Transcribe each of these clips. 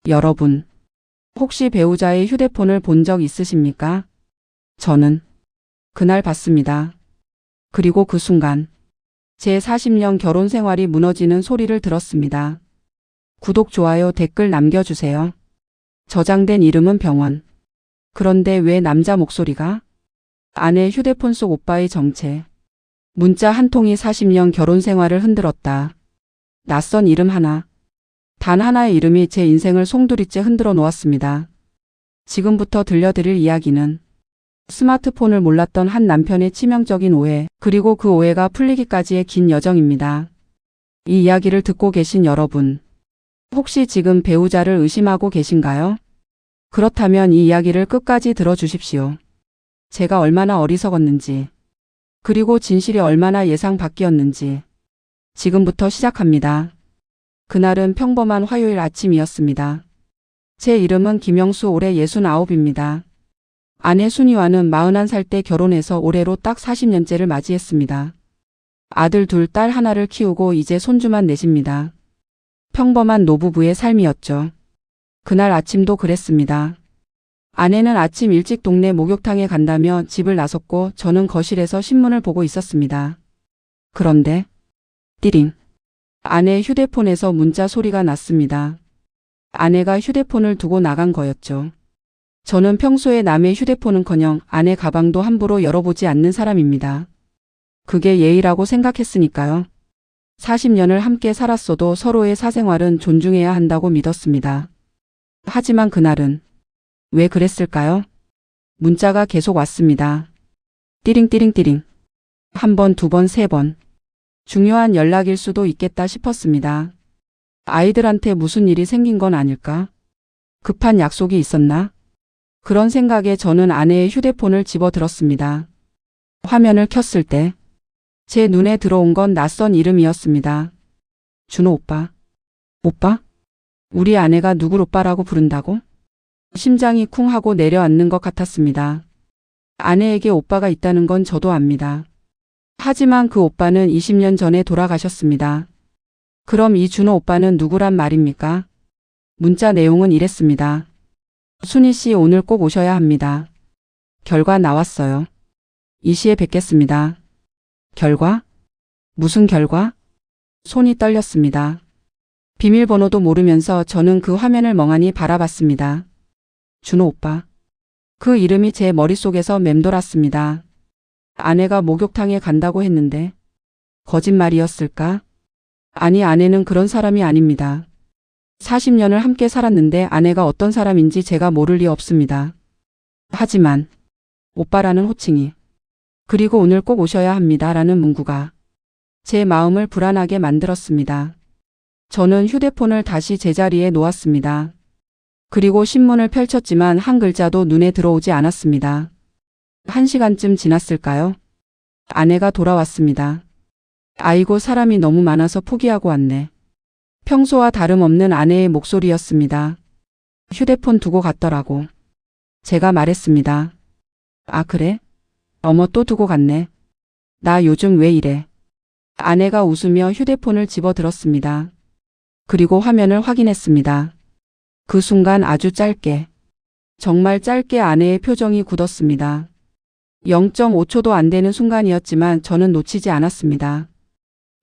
여러분, 혹시 배우자의 휴대폰을 본 적 있으십니까? 저는 그날 봤습니다. 그리고 그 순간 제 40년 결혼 생활이 무너지는 소리를 들었습니다. 구독, 좋아요, 댓글 남겨주세요. 저장된 이름은 병원. 그런데 왜 남자 목소리가? 아내 휴대폰 속 오빠의 정체. 문자 한 통이 40년 결혼 생활을 흔들었다. 낯선 이름 하나. 단 하나의 이름이 제 인생을 송두리째 흔들어 놓았습니다. 지금부터 들려드릴 이야기는 스마트폰을 몰랐던 한 남편의 치명적인 오해, 그리고 그 오해가 풀리기까지의 긴 여정입니다. 이 이야기를 듣고 계신 여러분, 혹시 지금 배우자를 의심하고 계신가요? 그렇다면 이 이야기를 끝까지 들어주십시오. 제가 얼마나 어리석었는지, 그리고 진실이 얼마나 예상 밖이었는지 지금부터 시작합니다. 그날은 평범한 화요일 아침이었습니다. 제 이름은 김영수, 올해 69입니다. 아내 순이와는 41살 때 결혼해서 올해로 딱 40년째를 맞이했습니다. 아들 둘, 딸 하나를 키우고 이제 손주만 넷입니다. 평범한 노부부의 삶이었죠. 그날 아침도 그랬습니다. 아내는 아침 일찍 동네 목욕탕에 간다며 집을 나섰고 저는 거실에서 신문을 보고 있었습니다. 그런데 띠링, 아내의 휴대폰에서 문자 소리가 났습니다. 아내가 휴대폰을 두고 나간 거였죠. 저는 평소에 남의 휴대폰은커녕 아내 가방도 함부로 열어보지 않는 사람입니다. 그게 예의라고 생각했으니까요. 40년을 함께 살았어도 서로의 사생활은 존중해야 한다고 믿었습니다. 하지만 그날은 왜 그랬을까요? 문자가 계속 왔습니다. 띠링띠링띠링. 한 번, 두 번, 세 번. 중요한 연락일 수도 있겠다 싶었습니다. 아이들한테 무슨 일이 생긴 건 아닐까? 급한 약속이 있었나? 그런 생각에 저는 아내의 휴대폰을 집어들었습니다. 화면을 켰을 때 제 눈에 들어온 건 낯선 이름이었습니다. 준호 오빠. 오빠? 우리 아내가 누굴 오빠라고 부른다고? 심장이 쿵 하고 내려앉는 것 같았습니다. 아내에게 오빠가 있다는 건 저도 압니다. 하지만 그 오빠는 20년 전에 돌아가셨습니다. 그럼 이 준호 오빠는 누구란 말입니까? 문자 내용은 이랬습니다. 순희 씨, 오늘 꼭 오셔야 합니다. 결과 나왔어요. 이 시에 뵙겠습니다. 결과? 무슨 결과? 손이 떨렸습니다. 비밀번호도 모르면서 저는 그 화면을 멍하니 바라봤습니다. 준호 오빠. 그 이름이 제 머릿속에서 맴돌았습니다. 아내가 목욕탕에 간다고 했는데 거짓말이었을까? 아니, 아내는 그런 사람이 아닙니다. 40년을 함께 살았는데 아내가 어떤 사람인지 제가 모를 리 없습니다. 하지만 오빠라는 호칭이, 그리고 오늘 꼭 오셔야 합니다라는 문구가 제 마음을 불안하게 만들었습니다. 저는 휴대폰을 다시 제자리에 놓았습니다. 그리고 신문을 펼쳤지만 한 글자도 눈에 들어오지 않았습니다. 1시간쯤 지났을까요? 아내가 돌아왔습니다. 아이고, 사람이 너무 많아서 포기하고 왔네. 평소와 다름없는 아내의 목소리였습니다. 휴대폰 두고 갔더라고. 제가 말했습니다. 아, 그래? 어머, 또 두고 갔네. 나 요즘 왜 이래? 아내가 웃으며 휴대폰을 집어들었습니다. 그리고 화면을 확인했습니다. 그 순간 아주 짧게, 정말 짧게 아내의 표정이 굳었습니다. 0.5초도 안 되는 순간이었지만 저는 놓치지 않았습니다.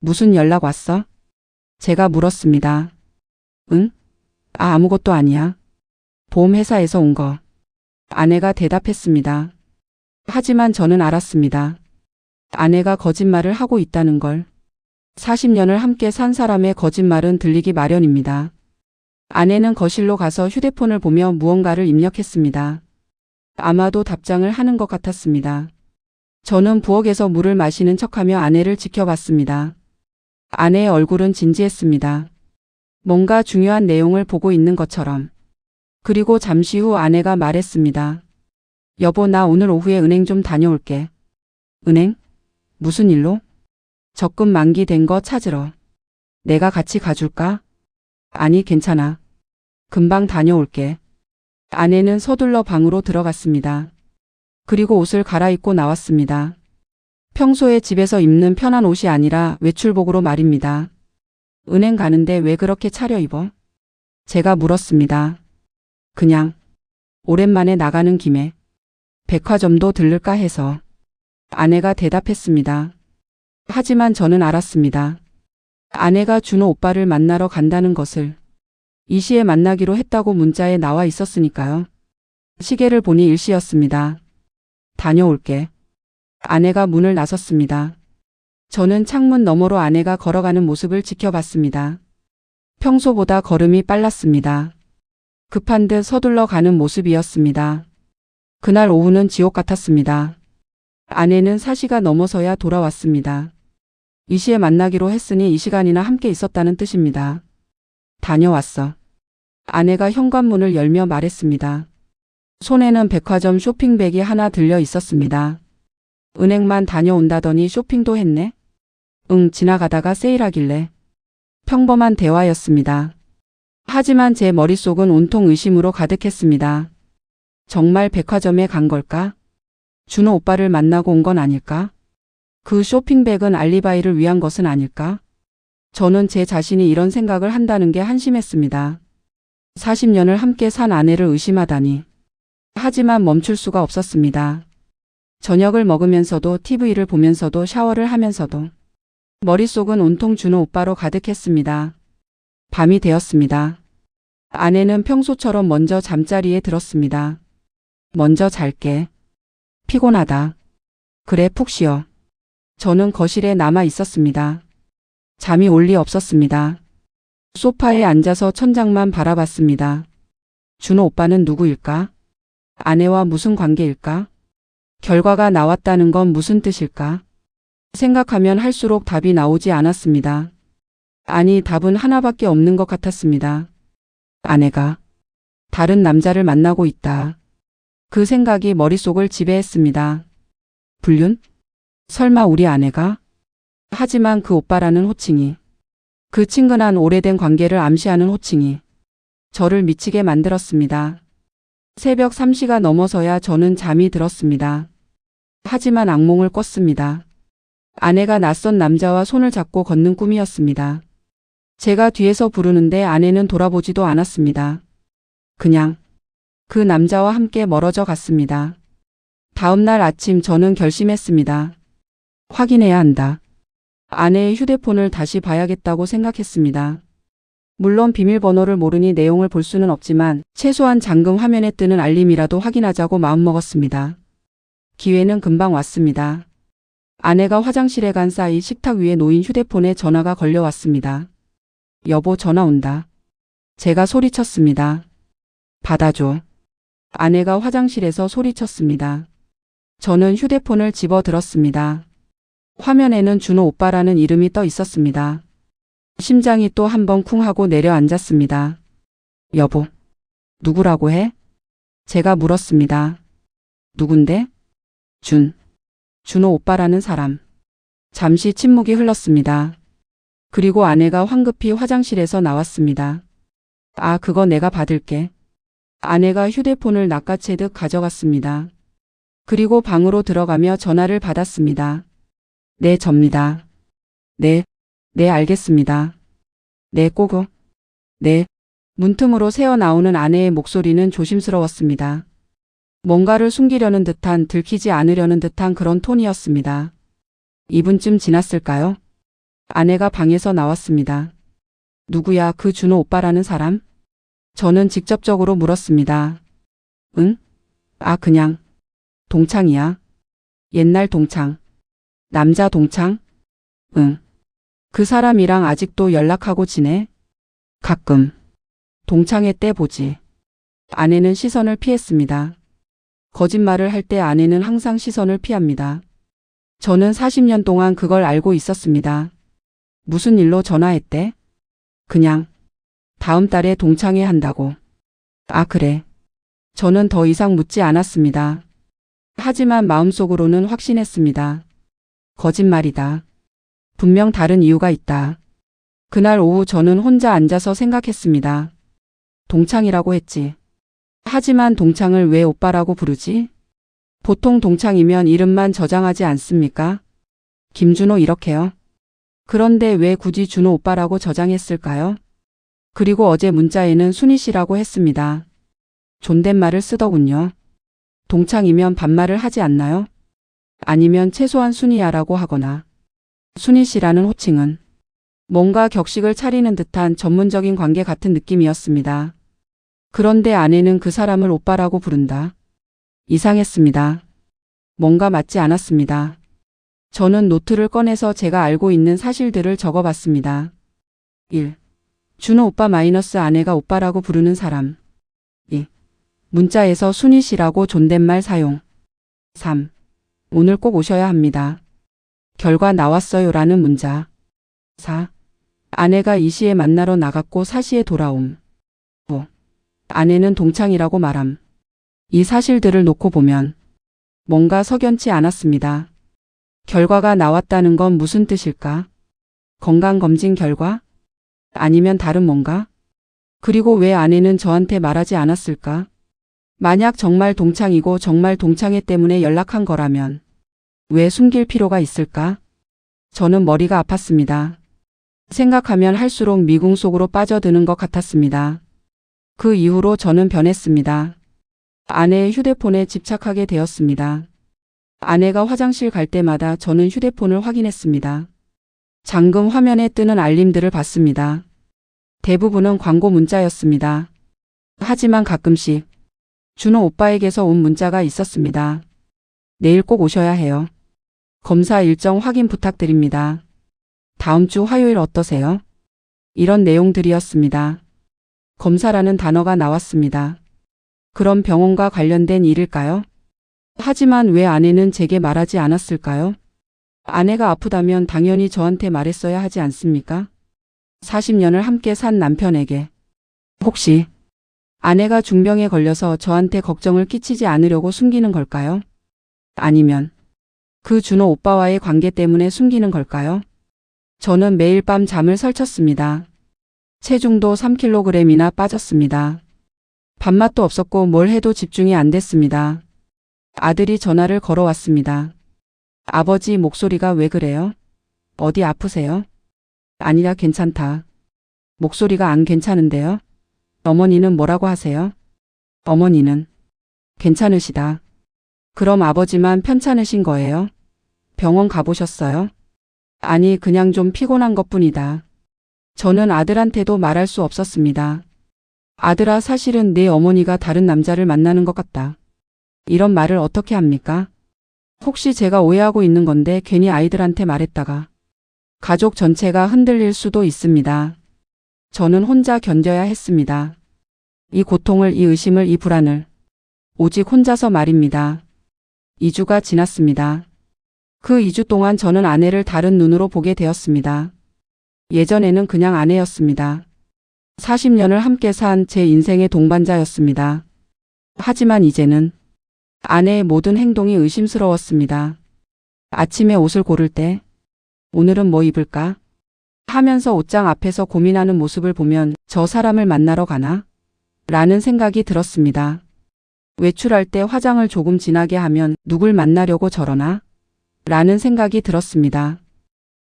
무슨 연락 왔어? 제가 물었습니다. 응? 아, 아무것도 아니야. 보험회사에서 온 거. 아내가 대답했습니다. 하지만 저는 알았습니다. 아내가 거짓말을 하고 있다는 걸. 40년을 함께 산 사람의 거짓말은 들리기 마련입니다. 아내는 거실로 가서 휴대폰을 보며 무언가를 입력했습니다. 아마도 답장을 하는 것 같았습니다. 저는 부엌에서 물을 마시는 척하며 아내를 지켜봤습니다. 아내의 얼굴은 진지했습니다. 뭔가 중요한 내용을 보고 있는 것처럼. 그리고 잠시 후 아내가 말했습니다. 여보, 나 오늘 오후에 은행 좀 다녀올게. 은행? 무슨 일로? 적금 만기된 거 찾으러. 내가 같이 가줄까? 아니, 괜찮아. 금방 다녀올게. 아내는 서둘러 방으로 들어갔습니다. 그리고 옷을 갈아입고 나왔습니다. 평소에 집에서 입는 편한 옷이 아니라 외출복으로 말입니다. 은행 가는데 왜 그렇게 차려입어? 제가 물었습니다. 그냥 오랜만에 나가는 김에 백화점도 들를까 해서. 아내가 대답했습니다. 하지만 저는 알았습니다. 아내가 준호 오빠를 만나러 간다는 것을 이 시에 만나기로 했다고 문자에 나와 있었으니까요. 시계를 보니 1시였습니다. 다녀올게. 아내가 문을 나섰습니다. 저는 창문 너머로 아내가 걸어가는 모습을 지켜봤습니다. 평소보다 걸음이 빨랐습니다. 급한 듯 서둘러 가는 모습이었습니다. 그날 오후는 지옥 같았습니다. 아내는 4시가 넘어서야 돌아왔습니다. 이 시에 만나기로 했으니 이 시간이나 함께 있었다는 뜻입니다. 다녀왔어. 아내가 현관문을 열며 말했습니다. 손에는 백화점 쇼핑백이 하나 들려 있었습니다. 은행만 다녀온다더니 쇼핑도 했네? 응, 지나가다가 세일하길래. 평범한 대화였습니다. 하지만 제 머릿속은 온통 의심으로 가득했습니다. 정말 백화점에 간 걸까? 준호 오빠를 만나고 온 건 아닐까? 그 쇼핑백은 알리바이를 위한 것은 아닐까? 저는 제 자신이 이런 생각을 한다는 게 한심했습니다. 40년을 함께 산 아내를 의심하다니. 하지만 멈출 수가 없었습니다. 저녁을 먹으면서도 TV를 보면서도 샤워를 하면서도 머릿속은 온통 준호 오빠로 가득했습니다. 밤이 되었습니다. 아내는 평소처럼 먼저 잠자리에 들었습니다. 먼저 잘게. 피곤하다. 그래, 푹 쉬어. 저는 거실에 남아 있었습니다. 잠이 올 리 없었습니다. 소파에 앉아서 천장만 바라봤습니다. 준호 오빠는 누구일까? 아내와 무슨 관계일까? 결과가 나왔다는 건 무슨 뜻일까? 생각하면 할수록 답이 나오지 않았습니다. 아니, 답은 하나밖에 없는 것 같았습니다. 아내가 다른 남자를 만나고 있다. 그 생각이 머릿속을 지배했습니다. 불륜? 설마 우리 아내가? 하지만 그 오빠라는 호칭이, 그 친근한 오래된 관계를 암시하는 호칭이 저를 미치게 만들었습니다. 새벽 3시가 넘어서야 저는 잠이 들었습니다. 하지만 악몽을 꿨습니다. 아내가 낯선 남자와 손을 잡고 걷는 꿈이었습니다. 제가 뒤에서 부르는데 아내는 돌아보지도 않았습니다. 그냥 그 남자와 함께 멀어져 갔습니다. 다음 날 아침 저는 결심했습니다. 확인해야 한다. 아내의 휴대폰을 다시 봐야겠다고 생각했습니다. 물론 비밀번호를 모르니 내용을 볼 수는 없지만 최소한 잠금 화면에 뜨는 알림이라도 확인하자고 마음먹었습니다. 기회는 금방 왔습니다. 아내가 화장실에 간 사이 식탁 위에 놓인 휴대폰에 전화가 걸려왔습니다. 여보, 전화 온다. 제가 소리쳤습니다. 받아줘. 아내가 화장실에서 소리쳤습니다. 저는 휴대폰을 집어 들었습니다. 화면에는 준호 오빠라는 이름이 떠 있었습니다. 심장이 또 한 번 쿵 하고 내려앉았습니다. 여보, 누구라고 해? 제가 물었습니다. 누군데? 준호 오빠라는 사람. 잠시 침묵이 흘렀습니다. 그리고 아내가 황급히 화장실에서 나왔습니다. 아, 그거 내가 받을게. 아내가 휴대폰을 낚아채듯 가져갔습니다. 그리고 방으로 들어가며 전화를 받았습니다. 네, 접니다. 네, 알겠습니다. 네, 꼬고. 네. 문틈으로 새어나오는 아내의 목소리는 조심스러웠습니다. 뭔가를 숨기려는 듯한, 들키지 않으려는 듯한 그런 톤이었습니다. 2분쯤 지났을까요? 아내가 방에서 나왔습니다. 누구야, 그 준호 오빠라는 사람? 저는 직접적으로 물었습니다. 응? 아, 그냥 동창이야. 옛날 동창. 남자 동창? 응. 그 사람이랑 아직도 연락하고 지내? 가끔. 동창회 때 보지. 아내는 시선을 피했습니다. 거짓말을 할 때 아내는 항상 시선을 피합니다. 저는 40년 동안 그걸 알고 있었습니다. 무슨 일로 전화했대? 그냥 다음 달에 동창회 한다고. 아, 그래. 저는 더 이상 묻지 않았습니다. 하지만 마음속으로는 확신했습니다. 거짓말이다. 분명 다른 이유가 있다. 그날 오후 저는 혼자 앉아서 생각했습니다. 동창이라고 했지. 하지만 동창을 왜 오빠라고 부르지? 보통 동창이면 이름만 저장하지 않습니까? 김준호 이렇게요. 그런데 왜 굳이 준호 오빠라고 저장했을까요? 그리고 어제 문자에는 순희 씨라고 했습니다. 존댓말을 쓰더군요. 동창이면 반말을 하지 않나요? 아니면 최소한 순희야라고 하거나. 순희 씨라는 호칭은 뭔가 격식을 차리는 듯한 전문적인 관계 같은 느낌이었습니다. 그런데 아내는 그 사람을 오빠라고 부른다. 이상했습니다. 뭔가 맞지 않았습니다. 저는 노트를 꺼내서 제가 알고 있는 사실들을 적어봤습니다. 1. 준호 오빠 마이너스 아내가 오빠라고 부르는 사람. 2. 문자에서 순희 씨라고 존댓말 사용. 3. 오늘 꼭 오셔야 합니다. 결과 나왔어요 라는 문자. 4. 아내가 2시에 만나러 나갔고 4시에 돌아옴. 5. 아내는 동창이라고 말함. 이 사실들을 놓고 보면 뭔가 석연치 않았습니다. 결과가 나왔다는 건 무슨 뜻일까? 건강검진 결과? 아니면 다른 뭔가? 그리고 왜 아내는 저한테 말하지 않았을까? 만약 정말 동창이고 정말 동창회 때문에 연락한 거라면 왜 숨길 필요가 있을까? 저는 머리가 아팠습니다. 생각하면 할수록 미궁 속으로 빠져드는 것 같았습니다. 그 이후로 저는 변했습니다. 아내의 휴대폰에 집착하게 되었습니다. 아내가 화장실 갈 때마다 저는 휴대폰을 확인했습니다. 잠금 화면에 뜨는 알림들을 봤습니다. 대부분은 광고 문자였습니다. 하지만 가끔씩 준호 오빠에게서 온 문자가 있었습니다. 내일 꼭 오셔야 해요. 검사 일정 확인 부탁드립니다. 다음 주 화요일 어떠세요? 이런 내용들이었습니다. 검사라는 단어가 나왔습니다. 그럼 병원과 관련된 일일까요? 하지만 왜 아내는 제게 말하지 않았을까요? 아내가 아프다면 당연히 저한테 말했어야 하지 않습니까? 40년을 함께 산 남편에게. 혹시 아내가 중병에 걸려서 저한테 걱정을 끼치지 않으려고 숨기는 걸까요? 아니면 그 준호 오빠와의 관계 때문에 숨기는 걸까요? 저는 매일 밤 잠을 설쳤습니다. 체중도 3kg이나 빠졌습니다. 밥맛도 없었고 뭘 해도 집중이 안 됐습니다. 아들이 전화를 걸어왔습니다. 아버지 목소리가 왜 그래요? 어디 아프세요? 아니야 괜찮다. 목소리가 안 괜찮은데요? 어머니는 뭐라고 하세요? 어머니는 괜찮으시다. 그럼 아버지만 편찮으신 거예요? 병원 가보셨어요? 아니 그냥 좀 피곤한 것뿐이다. 저는 아들한테도 말할 수 없었습니다. 아들아 사실은 내 어머니가 다른 남자를 만나는 것 같다. 이런 말을 어떻게 합니까? 혹시 제가 오해하고 있는 건데 괜히 아이들한테 말했다가 가족 전체가 흔들릴 수도 있습니다. 저는 혼자 견뎌야 했습니다. 이 고통을, 이 의심을, 이 불안을 오직 혼자서 말입니다. 2주가 지났습니다. 그 2주 동안 저는 아내를 다른 눈으로 보게 되었습니다. 예전에는 그냥 아내였습니다. 40년을 함께 산 제 인생의 동반자였습니다. 하지만 이제는 아내의 모든 행동이 의심스러웠습니다. 아침에 옷을 고를 때 오늘은 뭐 입을까? 하면서 옷장 앞에서 고민하는 모습을 보면 저 사람을 만나러 가나? 라는 생각이 들었습니다. 외출할 때 화장을 조금 진하게 하면 누굴 만나려고 저러나? 라는 생각이 들었습니다.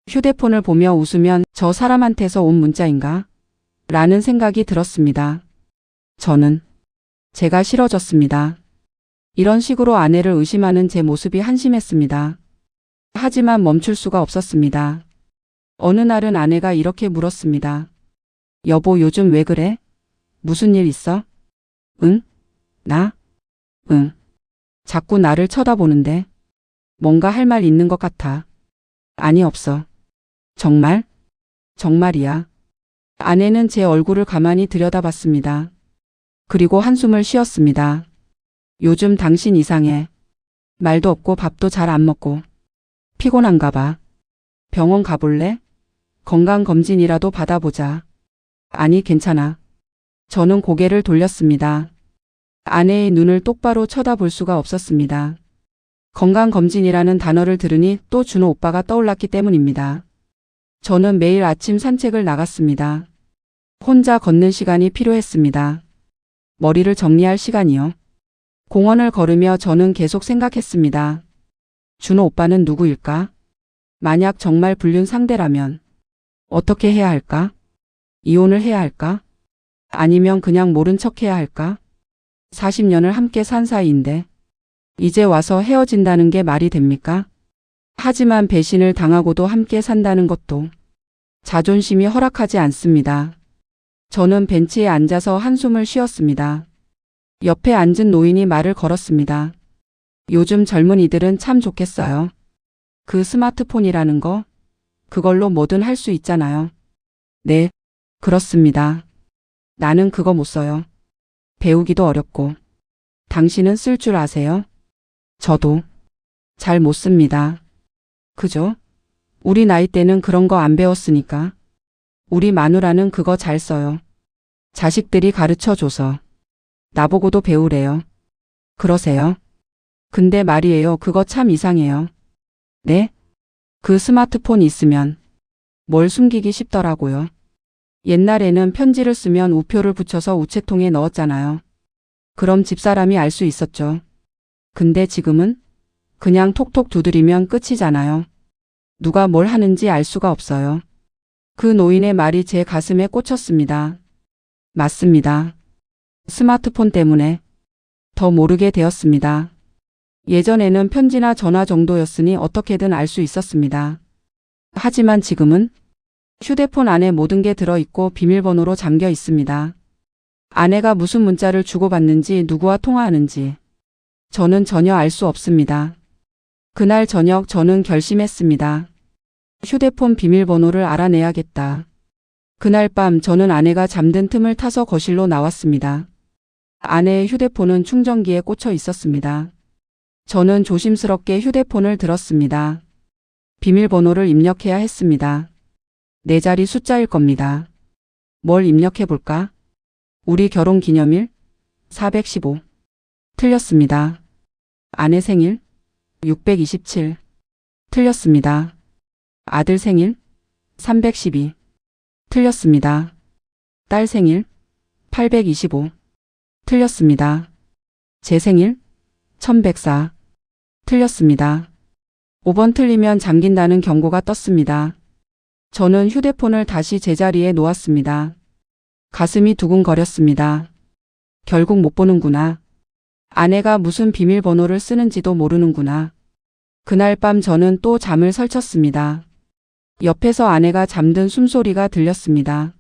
휴대폰을 보며 웃으면 저 사람한테서 온 문자인가? 라는 생각이 들었습니다. 저는 제가 싫어졌습니다. 이런 식으로 아내를 의심하는 제 모습이 한심했습니다. 하지만 멈출 수가 없었습니다. 어느 날은 아내가 이렇게 물었습니다. 여보 요즘 왜 그래? 무슨 일 있어? 응? 나? 응. 자꾸 나를 쳐다보는데 뭔가 할 말 있는 것 같아. 아니 없어. 정말? 정말이야. 아내는 제 얼굴을 가만히 들여다봤습니다. 그리고 한숨을 쉬었습니다. 요즘 당신 이상해. 말도 없고 밥도 잘 안 먹고. 피곤한가 봐. 병원 가볼래? 건강검진이라도 받아보자. 아니 괜찮아. 저는 고개를 돌렸습니다. 아내의 눈을 똑바로 쳐다볼 수가 없었습니다. 건강검진이라는 단어를 들으니 또 준호 오빠가 떠올랐기 때문입니다. 저는 매일 아침 산책을 나갔습니다. 혼자 걷는 시간이 필요했습니다. 머리를 정리할 시간이요. 공원을 걸으며 저는 계속 생각했습니다. 준호 오빠는 누구일까? 만약 정말 불륜 상대라면 어떻게 해야 할까? 이혼을 해야 할까? 아니면 그냥 모른 척 해야 할까? 40년을 함께 산 사이인데 이제 와서 헤어진다는 게 말이 됩니까? 하지만 배신을 당하고도 함께 산다는 것도 자존심이 허락하지 않습니다. 저는 벤치에 앉아서 한숨을 쉬었습니다. 옆에 앉은 노인이 말을 걸었습니다. 요즘 젊은이들은 참 좋겠어요. 그 스마트폰이라는 거, 그걸로 뭐든 할 수 있잖아요. 네, 그렇습니다. 나는 그거 못 써요. 배우기도 어렵고. 당신은 쓸 줄 아세요? 저도 잘 못 씁니다. 그죠? 우리 나이 때는 그런 거 안 배웠으니까. 우리 마누라는 그거 잘 써요. 자식들이 가르쳐 줘서. 나보고도 배우래요. 그러세요? 근데 말이에요. 그거 참 이상해요. 네? 그 스마트폰 있으면 뭘 숨기기 쉽더라고요. 옛날에는 편지를 쓰면 우표를 붙여서 우체통에 넣었잖아요. 그럼 집사람이 알 수 있었죠. 근데 지금은 그냥 톡톡 두드리면 끝이잖아요. 누가 뭘 하는지 알 수가 없어요. 그 노인의 말이 제 가슴에 꽂혔습니다. 맞습니다. 스마트폰 때문에 더 모르게 되었습니다. 예전에는 편지나 전화 정도였으니 어떻게든 알 수 있었습니다. 하지만 지금은 휴대폰 안에 모든 게 들어있고 비밀번호로 잠겨 있습니다. 아내가 무슨 문자를 주고받는지 누구와 통화하는지 저는 전혀 알 수 없습니다. 그날 저녁 저는 결심했습니다. 휴대폰 비밀번호를 알아내야겠다. 그날 밤 저는 아내가 잠든 틈을 타서 거실로 나왔습니다. 아내의 휴대폰은 충전기에 꽂혀 있었습니다. 저는 조심스럽게 휴대폰을 들었습니다. 비밀번호를 입력해야 했습니다. 4자리 숫자일 겁니다. 뭘 입력해볼까? 우리 결혼 기념일? 415. 틀렸습니다. 아내 생일? 627. 틀렸습니다. 아들 생일? 312. 틀렸습니다. 딸 생일? 825. 틀렸습니다. 제 생일? 1104. 틀렸습니다. 5번 틀리면 잠긴다는 경고가 떴습니다. 저는 휴대폰을 다시 제자리에 놓았습니다. 가슴이 두근거렸습니다. 결국 못 보는구나. 아내가 무슨 비밀번호를 쓰는지도 모르는구나. 그날 밤 저는 또 잠을 설쳤습니다. 옆에서 아내가 잠든 숨소리가 들렸습니다.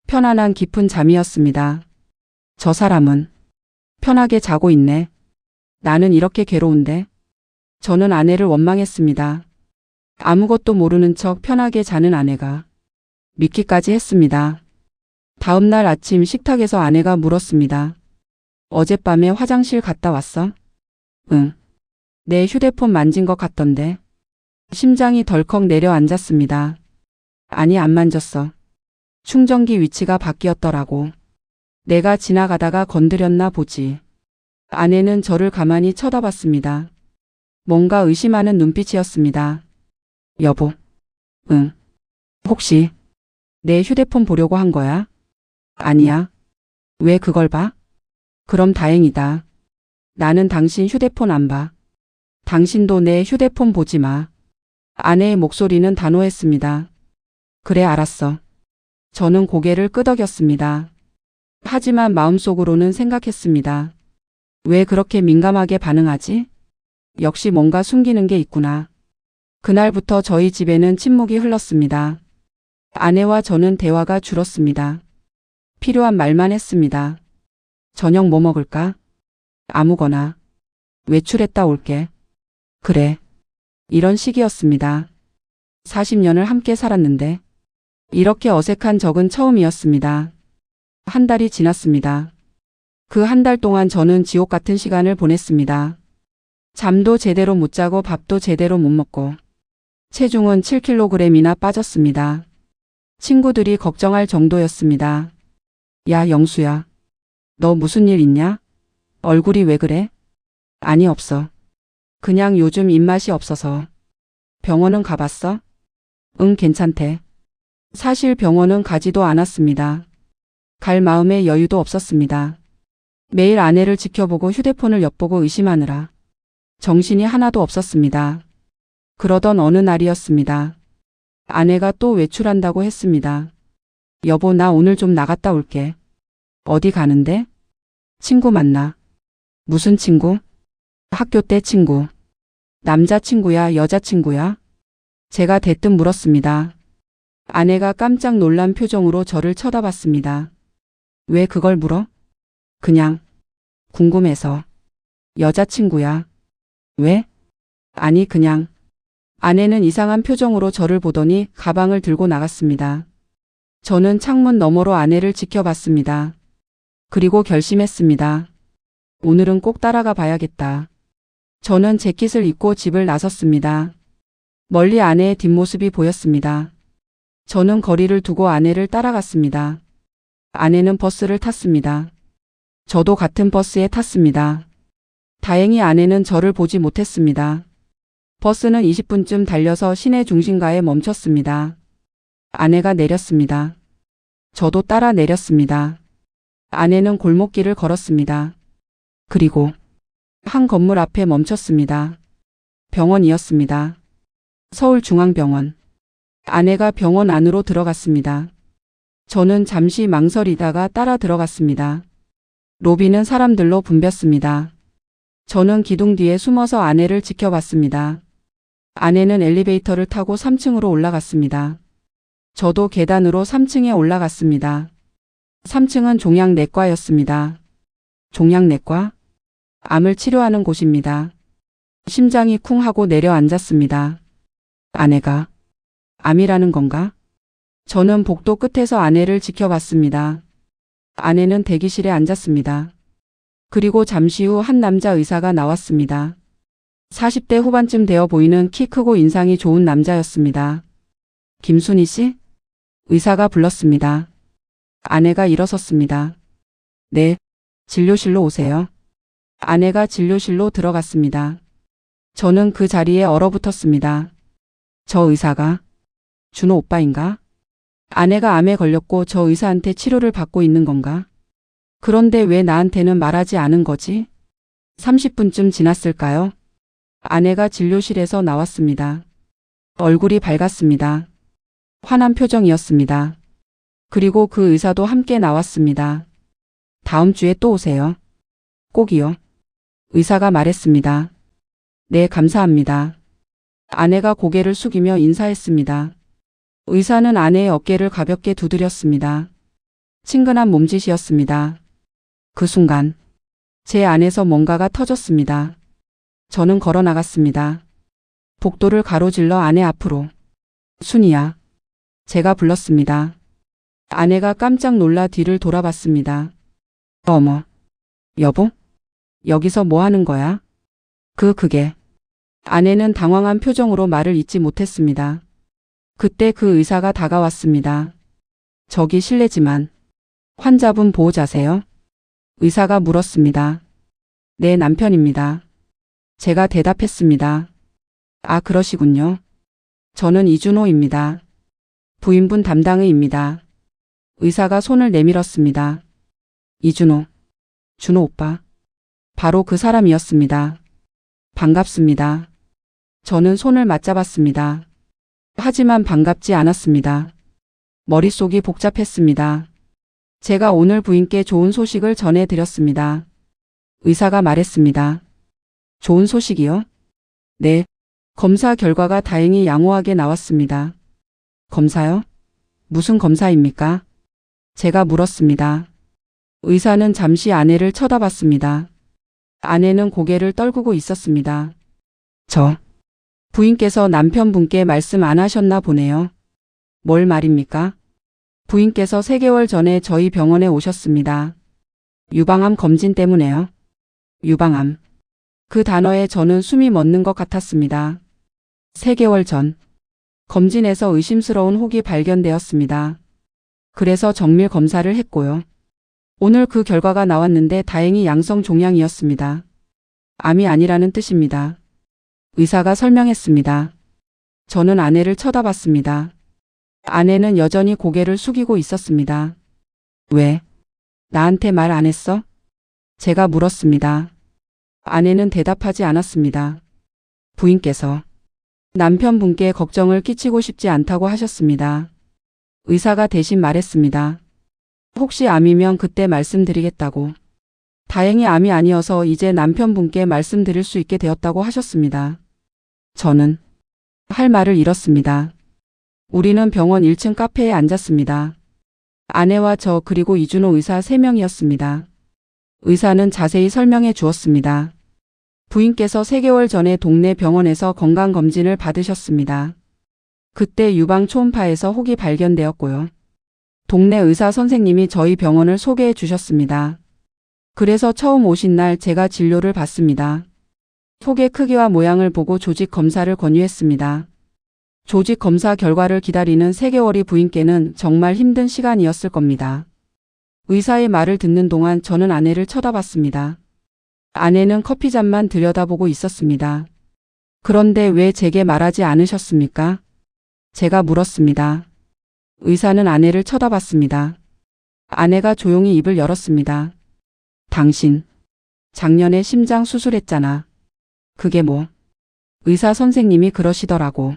편안한 깊은 잠이었습니다. 저 사람은 편하게 자고 있네. 나는 이렇게 괴로운데. 저는 아내를 원망했습니다. 아무것도 모르는 척 편하게 자는 아내가 믿기까지 했습니다. 다음 날 아침 식탁에서 아내가 물었습니다. 어젯밤에 화장실 갔다 왔어? 응. 내 휴대폰 만진 것 같던데. 심장이 덜컥 내려앉았습니다. 아니, 안 만졌어. 충전기 위치가 바뀌었더라고. 내가 지나가다가 건드렸나 보지. 아내는 저를 가만히 쳐다봤습니다. 뭔가 의심하는 눈빛이었습니다. 여보. 응. 혹시 내 휴대폰 보려고 한 거야? 아니야. 왜 그걸 봐? 그럼 다행이다. 나는 당신 휴대폰 안 봐. 당신도 내 휴대폰 보지 마. 아내의 목소리는 단호했습니다. 그래, 알았어. 저는 고개를 끄덕였습니다. 하지만 마음속으로는 생각했습니다. 왜 그렇게 민감하게 반응하지? 역시 뭔가 숨기는 게 있구나. 그날부터 저희 집에는 침묵이 흘렀습니다. 아내와 저는 대화가 줄었습니다. 필요한 말만 했습니다. 저녁 뭐 먹을까? 아무거나. 외출했다 올게. 그래. 이런 식이었습니다. 40년을 함께 살았는데 이렇게 어색한 적은 처음이었습니다. 한 달이 지났습니다. 그 한 달 동안 저는 지옥 같은 시간을 보냈습니다. 잠도 제대로 못 자고 밥도 제대로 못 먹고 체중은 7kg이나 빠졌습니다. 친구들이 걱정할 정도였습니다. 야, 영수야. 너 무슨 일 있냐? 얼굴이 왜 그래? 아니, 없어. 그냥 요즘 입맛이 없어서. 병원은 가봤어? 응, 괜찮대. 사실 병원은 가지도 않았습니다. 갈 마음의 여유도 없었습니다. 매일 아내를 지켜보고 휴대폰을 엿보고 의심하느라 정신이 하나도 없었습니다. 그러던 어느 날이었습니다. 아내가 또 외출한다고 했습니다. 여보, 나 오늘 좀 나갔다 올게. 어디 가는데? 친구 만나. 무슨 친구? 학교 때 친구. 남자친구야, 여자친구야? 제가 대뜸 물었습니다. 아내가 깜짝 놀란 표정으로 저를 쳐다봤습니다. 왜 그걸 물어? 그냥 궁금해서. 여자친구야. 왜? 아니 그냥. 아내는 이상한 표정으로 저를 보더니 가방을 들고 나갔습니다. 저는 창문 너머로 아내를 지켜봤습니다. 그리고 결심했습니다. 오늘은 꼭 따라가 봐야겠다. 저는 재킷을 입고 집을 나섰습니다. 멀리 아내의 뒷모습이 보였습니다. 저는 거리를 두고 아내를 따라갔습니다. 아내는 버스를 탔습니다. 저도 같은 버스에 탔습니다. 다행히 아내는 저를 보지 못했습니다. 버스는 20분쯤 달려서 시내 중심가에 멈췄습니다. 아내가 내렸습니다. 저도 따라 내렸습니다. 아내는 골목길을 걸었습니다. 그리고 한 건물 앞에 멈췄습니다. 병원이었습니다. 서울중앙병원. 아내가 병원 안으로 들어갔습니다. 저는 잠시 망설이다가 따라 들어갔습니다. 로비는 사람들로 붐볐습니다. 저는 기둥 뒤에 숨어서 아내를 지켜봤습니다. 아내는 엘리베이터를 타고 3층으로 올라갔습니다. 저도 계단으로 3층에 올라갔습니다. 3층은 종양내과였습니다. 종양내과? 암을 치료하는 곳입니다. 심장이 쿵 하고 내려앉았습니다. 아내가 암이라는 건가? 저는 복도 끝에서 아내를 지켜봤습니다. 아내는 대기실에 앉았습니다. 그리고 잠시 후 한 남자 의사가 나왔습니다. 40대 후반쯤 되어 보이는 키 크고 인상이 좋은 남자였습니다. 김순희 씨? 의사가 불렀습니다. 아내가 일어섰습니다. 네, 진료실로 오세요. 아내가 진료실로 들어갔습니다. 저는 그 자리에 얼어붙었습니다. 저 의사가 준호 오빠인가? 아내가 암에 걸렸고 저 의사한테 치료를 받고 있는 건가? 그런데 왜 나한테는 말하지 않은 거지? 30분쯤 지났을까요? 아내가 진료실에서 나왔습니다. 얼굴이 밝았습니다. 환한 표정이었습니다. 그리고 그 의사도 함께 나왔습니다. 다음 주에 또 오세요. 꼭이요. 의사가 말했습니다. 네, 감사합니다. 아내가 고개를 숙이며 인사했습니다. 의사는 아내의 어깨를 가볍게 두드렸습니다. 친근한 몸짓이었습니다. 그 순간 제 안에서 뭔가가 터졌습니다. 저는 걸어 나갔습니다. 복도를 가로질러 아내 앞으로. 순이야. 제가 불렀습니다. 아내가 깜짝 놀라 뒤를 돌아봤습니다. 어머. 여보? 여기서 뭐 하는 거야? 그게. 아내는 당황한 표정으로 말을 잇지 못했습니다. 그때 그 의사가 다가왔습니다. 저기 실례지만 환자분 보호자세요? 의사가 물었습니다. 네, 남편입니다. 제가 대답했습니다. 아, 그러시군요. 저는 이준호입니다. 부인분 담당의입니다. 의사가 손을 내밀었습니다. 이준호. 준호 오빠. 바로 그 사람이었습니다. 반갑습니다. 저는 손을 맞잡았습니다. 하지만 반갑지 않았습니다. 머릿속이 복잡했습니다. 제가 오늘 부인께 좋은 소식을 전해드렸습니다. 의사가 말했습니다. 좋은 소식이요? 네. 검사 결과가 다행히 양호하게 나왔습니다. 검사요? 무슨 검사입니까? 제가 물었습니다. 의사는 잠시 아내를 쳐다봤습니다. 아내는 고개를 떨구고 있었습니다. 부인께서 남편분께 말씀 안 하셨나 보네요. 뭘 말입니까? 부인께서 3개월 전에 저희 병원에 오셨습니다. 유방암 검진 때문에요. 유방암. 그 단어에 저는 숨이 멎는 것 같았습니다. 3개월 전. 검진에서 의심스러운 혹이 발견되었습니다. 그래서 정밀 검사를 했고요. 오늘 그 결과가 나왔는데 다행히 양성 종양이었습니다. 암이 아니라는 뜻입니다. 의사가 설명했습니다. 저는 아내를 쳐다봤습니다. 아내는 여전히 고개를 숙이고 있었습니다. 왜? 나한테 말 안 했어? 제가 물었습니다. 아내는 대답하지 않았습니다. 부인께서 남편분께 걱정을 끼치고 싶지 않다고 하셨습니다. 의사가 대신 말했습니다. 혹시 암이면 그때 말씀드리겠다고. 다행히 암이 아니어서 이제 남편분께 말씀드릴 수 있게 되었다고 하셨습니다. 저는 할 말을 잃었습니다. 우리는 병원 1층 카페에 앉았습니다. 아내와 저 그리고 이준호 의사 3명이었습니다. 의사는 자세히 설명해 주었습니다. 부인께서 3개월 전에 동네 병원에서 건강검진을 받으셨습니다. 그때 유방 초음파에서 혹이 발견되었고요. 동네 의사 선생님이 저희 병원을 소개해 주셨습니다. 그래서 처음 오신 날 제가 진료를 받습니다. 혹의 크기와 모양을 보고 조직 검사를 권유했습니다. 조직 검사 결과를 기다리는 3개월이 부인께는 정말 힘든 시간이었을 겁니다. 의사의 말을 듣는 동안 저는 아내를 쳐다봤습니다. 아내는 커피잔만 들여다보고 있었습니다. 그런데 왜 제게 말하지 않으셨습니까? 제가 물었습니다. 의사는 아내를 쳐다봤습니다. 아내가 조용히 입을 열었습니다. 당신, 작년에 심장 수술했잖아. 그게 뭐? 의사 선생님이 그러시더라고.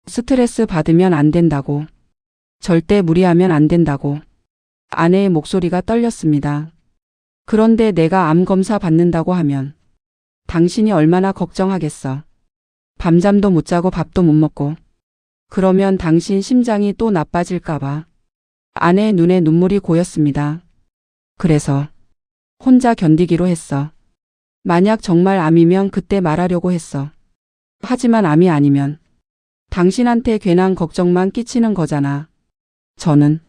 스트레스 받으면 안 된다고. 절대 무리하면 안 된다고. 아내의 목소리가 떨렸습니다. 그런데 내가 암 검사 받는다고 하면 당신이 얼마나 걱정하겠어. 밤잠도 못 자고 밥도 못 먹고. 그러면 당신 심장이 또 나빠질까봐. 아내의 눈에 눈물이 고였습니다. 그래서 혼자 견디기로 했어. 만약 정말 암이면 그때 말하려고 했어. 하지만 암이 아니면 당신한테 괜한 걱정만 끼치는 거잖아. 저는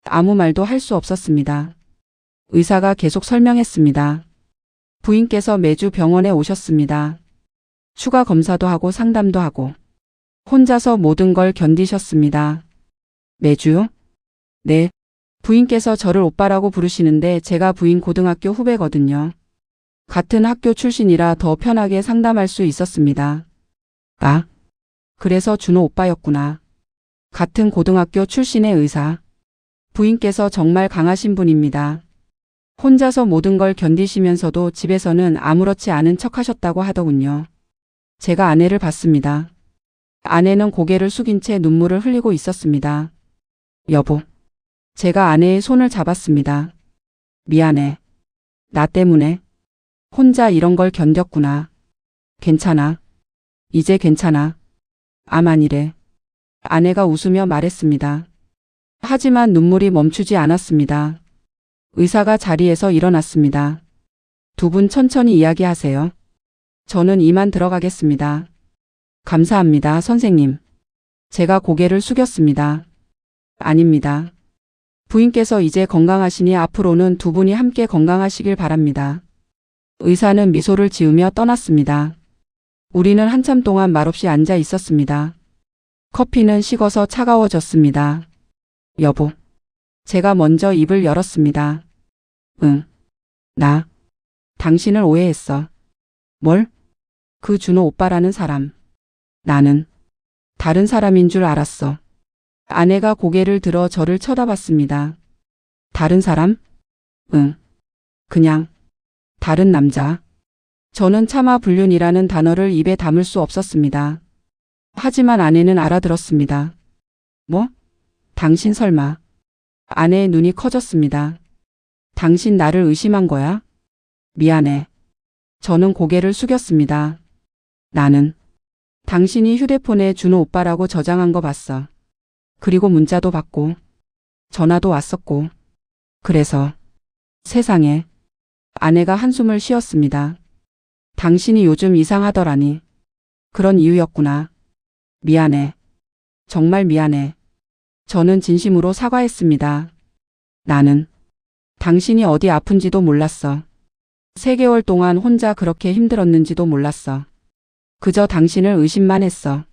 아무 말도 할 수 없었습니다. 의사가 계속 설명했습니다. 부인께서 매주 병원에 오셨습니다. 추가 검사도 하고 상담도 하고 혼자서 모든 걸 견디셨습니다. 매주요? 네. 부인께서 저를 오빠라고 부르시는데 제가 부인 고등학교 후배거든요. 같은 학교 출신이라 더 편하게 상담할 수 있었습니다. 아, 그래서 준호 오빠였구나. 같은 고등학교 출신의 의사. 부인께서 정말 강하신 분입니다. 혼자서 모든 걸 견디시면서도 집에서는 아무렇지 않은 척 하셨다고 하더군요. 제가 아내를 봤습니다. 아내는 고개를 숙인 채 눈물을 흘리고 있었습니다. 여보. 제가 아내의 손을 잡았습니다. 미안해. 나 때문에. 혼자 이런 걸 견뎠구나. 괜찮아. 이제 괜찮아. 암 아니래. 아내가 웃으며 말했습니다. 하지만 눈물이 멈추지 않았습니다. 의사가 자리에서 일어났습니다. 두 분 천천히 이야기하세요. 저는 이만 들어가겠습니다. 감사합니다, 선생님. 제가 고개를 숙였습니다. 아닙니다. 부인께서 이제 건강하시니 앞으로는 두 분이 함께 건강하시길 바랍니다. 의사는 미소를 지으며 떠났습니다. 우리는 한참 동안 말없이 앉아 있었습니다. 커피는 식어서 차가워졌습니다. 여보. 제가 먼저 입을 열었습니다. 응. 나. 당신을 오해했어. 뭘? 그 준호 오빠라는 사람. 나는 다른 사람인 줄 알았어. 아내가 고개를 들어 저를 쳐다봤습니다. 다른 사람? 응. 그냥 다른 남자. 저는 차마 불륜이라는 단어를 입에 담을 수 없었습니다. 하지만 아내는 알아들었습니다. 뭐? 당신 설마. 아내의 눈이 커졌습니다. 당신 나를 의심한 거야? 미안해. 저는 고개를 숙였습니다. 나는 당신이 휴대폰에 준호 오빠라고 저장한 거 봤어. 그리고 문자도 받고 전화도 왔었고. 그래서 세상에. 아내가 한숨을 쉬었습니다. 당신이 요즘 이상하더라니. 그런 이유였구나. 미안해. 정말 미안해. 저는 진심으로 사과했습니다. 나는 당신이 어디 아픈지도 몰랐어. 3개월 동안 혼자 그렇게 힘들었는지도 몰랐어. 그저 당신을 의심만 했어.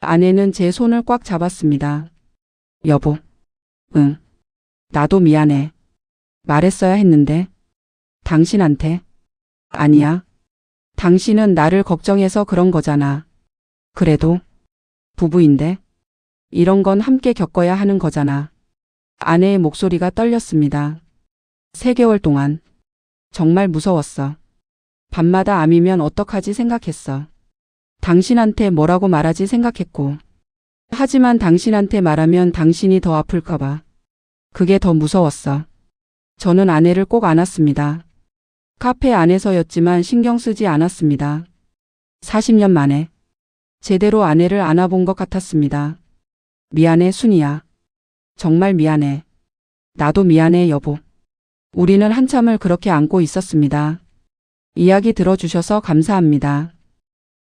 아내는 제 손을 꽉 잡았습니다. 여보. 응. 나도 미안해. 말했어야 했는데. 당신한테. 아니야. 당신은 나를 걱정해서 그런 거잖아. 그래도 부부인데 이런 건 함께 겪어야 하는 거잖아. 아내의 목소리가 떨렸습니다. 3개월 동안 정말 무서웠어. 밤마다 암이면 어떡하지 생각했어. 당신한테 뭐라고 말하지 생각했고. 하지만 당신한테 말하면 당신이 더 아플까봐. 그게 더 무서웠어. 저는 아내를 꼭 안았습니다. 카페 안에서였지만 신경 쓰지 않았습니다. 40년 만에 제대로 아내를 안아본 것 같았습니다. 미안해, 순이야. 정말 미안해. 나도 미안해, 여보. 우리는 한참을 그렇게 안고 있었습니다. 이야기 들어주셔서 감사합니다.